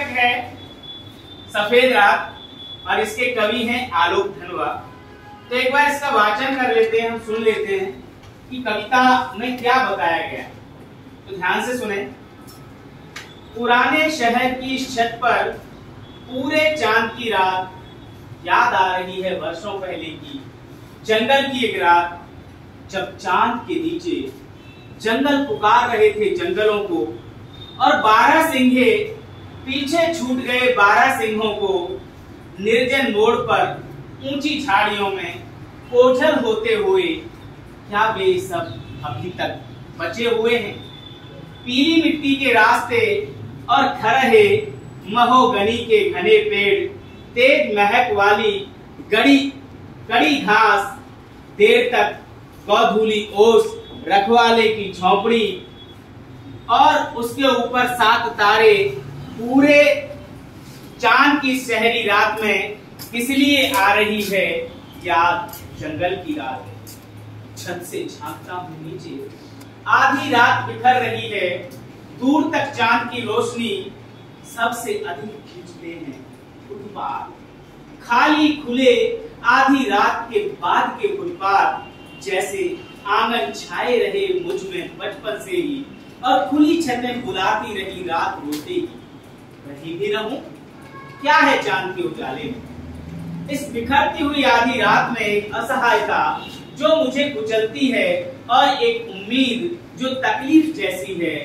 नाटक है सफेद रात और इसके कवि हैं आलोक धनवा। तो एक बार इसका वाचन कर लेते हैं, हम सुन लेते हैं कि कविता में क्या बताया गया। तो ध्यान से सुने। पुराने शहर की छत पर पूरे चांद की रात, याद आ रही है वर्षों पहले की जंगल की एक रात, जब चांद के नीचे जंगल पुकार रहे थे जंगलों को, और 12 सिंहे पीछे छूट गए 12 सिंहों को निर्जन मोड़ पर ऊंची झाड़ियों में ओझल होते हुए। क्या वे सब अभी तक बचे हुए हैं? पीली मिट्टी के रास्ते और खरहे महोगनी के घने पेड़, तेज महक वाली कड़ी घास, देर तक गौधूली ओस, रखवाले की झोपड़ी और उसके ऊपर 7 तारे। पूरे चांद की शहरी रात में किस लिए आ रही है याद? जंगल की रात है। छत से झांकता हूं नीचे, आधी रात बिखर रही है। दूर तक चांद की रोशनी, सबसे अधिक खींचते हैं फुटपाथ, खाली खुले आधी रात के बाद के फुटपाथ, जैसे आंगन छाए रहे मुझ में बचपन से ही, और खुली छतें बुलाती रही रात रोते ही। रही भी रहूं क्या है चांद के उजाले में? इस बिखरती हुई आधी रात में एक असहायता जो मुझे कुचलती है, और एक उम्मीद जो तकलीफ जैसी है।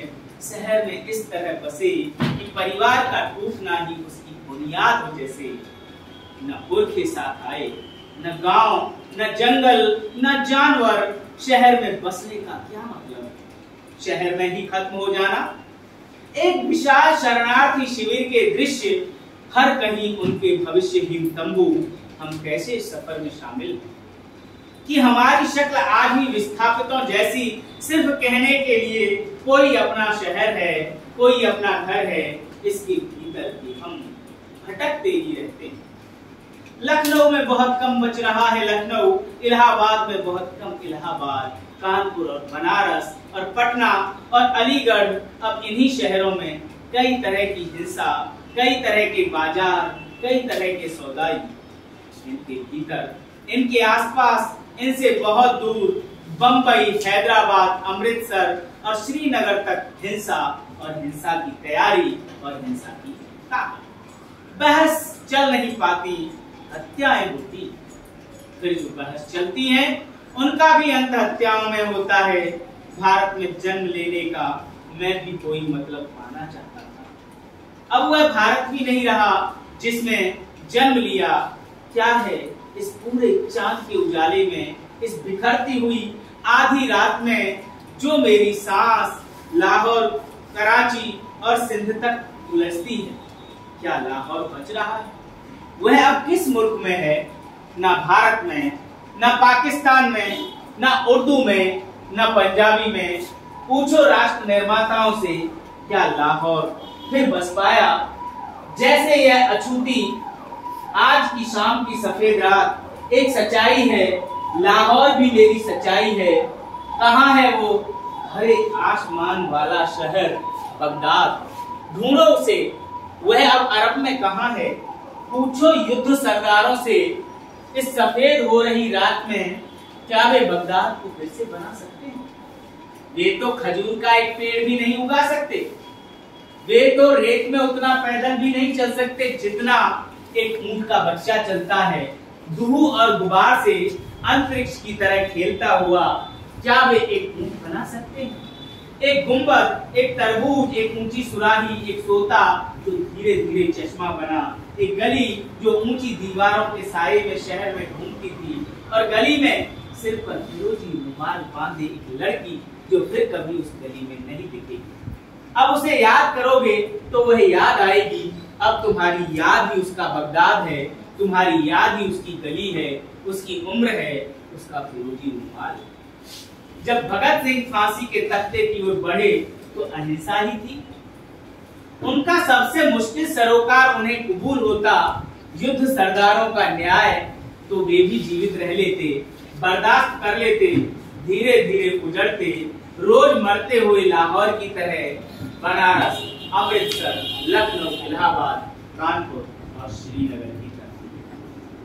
शहर में इस तरह बसे कि परिवार का टूटना ही उसकी बुनियाद हो जैसे। न पुरखे साथ आए, न गांव, न जंगल, न जानवर। शहर में बसने का क्या मतलब? शहर में ही खत्म हो जाना। एक विशाल शरणार्थी शिविर के दृश्य, हर कहीं उनके भविष्यहीन तंबू। हम कैसे इस सफर में शामिल हैं कि हमारी शक्ल आज भी विस्थापितों जैसी, सिर्फ कहने के लिए कोई अपना शहर है, कोई अपना घर है, इसके भीतर भी हम भटकते ही रहते हैं। लखनऊ में बहुत कम बच रहा है लखनऊ, इलाहाबाद में बहुत कम इलाहाबाद, कानपुर और बनारस और पटना और अलीगढ़। अब इन्हीं शहरों में कई तरह की हिंसा, कई तरह के बाजार, कई तरह के सौदाई। इनके भीतर, इनके आसपास, इनसे बहुत दूर बंबई, हैदराबाद, अमृतसर और श्रीनगर तक हिंसा और हिंसा की तैयारी और हिंसा की ताकत। बहस चल नहीं पाती, हत्याएं होती। फिर जो बहस चलती हैं उनका भी अंत हत्याओं में होता है। भारत में जन्म लेने का मैं भी कोई मतलब पाना चाहता था। अब वह भारत भी नहीं रहा जिसमें जन्म लिया। क्या है इस पूरे चांद के उजाले में, इस बिखरती हुई आधी रात में, जो मेरी सांस लाहौर, कराची और सिंध तक उलझती है? क्या लाहौर बच रहा है? वह अब किस मुल्क में है? ना भारत में, ना पाकिस्तान में, ना उर्दू में, ना पंजाबी में। पूछो राष्ट्र निर्माताओं से, क्या लाहौर फिर बस पाया? जैसे यह अछूती आज की शाम की सफेद रात एक सच्चाई है, लाहौर भी मेरी सच्चाई है। कहाँ है वो हरे आसमान वाला शहर बगदाद? ढूंढो उसे, वह अब अरब में कहाँ है? पूछो युद्ध सरदारों से, इस सफेद हो रही रात में क्या वे बगदाद को फिर से बना सकते हैं? वे तो खजूर का एक पेड़ भी नहीं उगा सकते। वे तो रेत में उतना पैदल भी नहीं चल सकते जितना एक ऊंट का बच्चा चलता है। धूल और गुबार से अंतरिक्ष की तरह खेलता हुआ क्या वे एक ऊंट बना सकते हैं? एक गुंबद, एक तरबूज, एक ऊंची सुराही, एक सोता जो धीरे धीरे चश्मा बना, एक गली जो ऊंची दीवारों के साये में शहर में घूमती थी, और गली में सिर पर फिरोजी रुमाल बांधे एक लड़की जो फिर कभी उस गली में नहीं दिखेगी। अब उसे याद करोगे तो वह याद आएगी। अब तुम्हारी याद ही उसका बगदाद है, तुम्हारी याद ही उसकी गली है, उसकी उम्र है, उसका फिरोजी रुमाल। जब भगत सिंह फांसी के तख्ते की ओर बढ़े तो अहिंसा ही थी। उनका सबसे मुश्किल सरोकार उन्हें कबूल होता। युद्ध सरदारों का न्याय तो वे भी जीवित रह लेते, बर्दाश्त कर लेते, धीरे धीरे उजड़ते, रोज मरते हुए लाहौर की तरह बनारस, अमृतसर, लखनऊ, इलाहाबाद, कानपुर और श्रीनगर की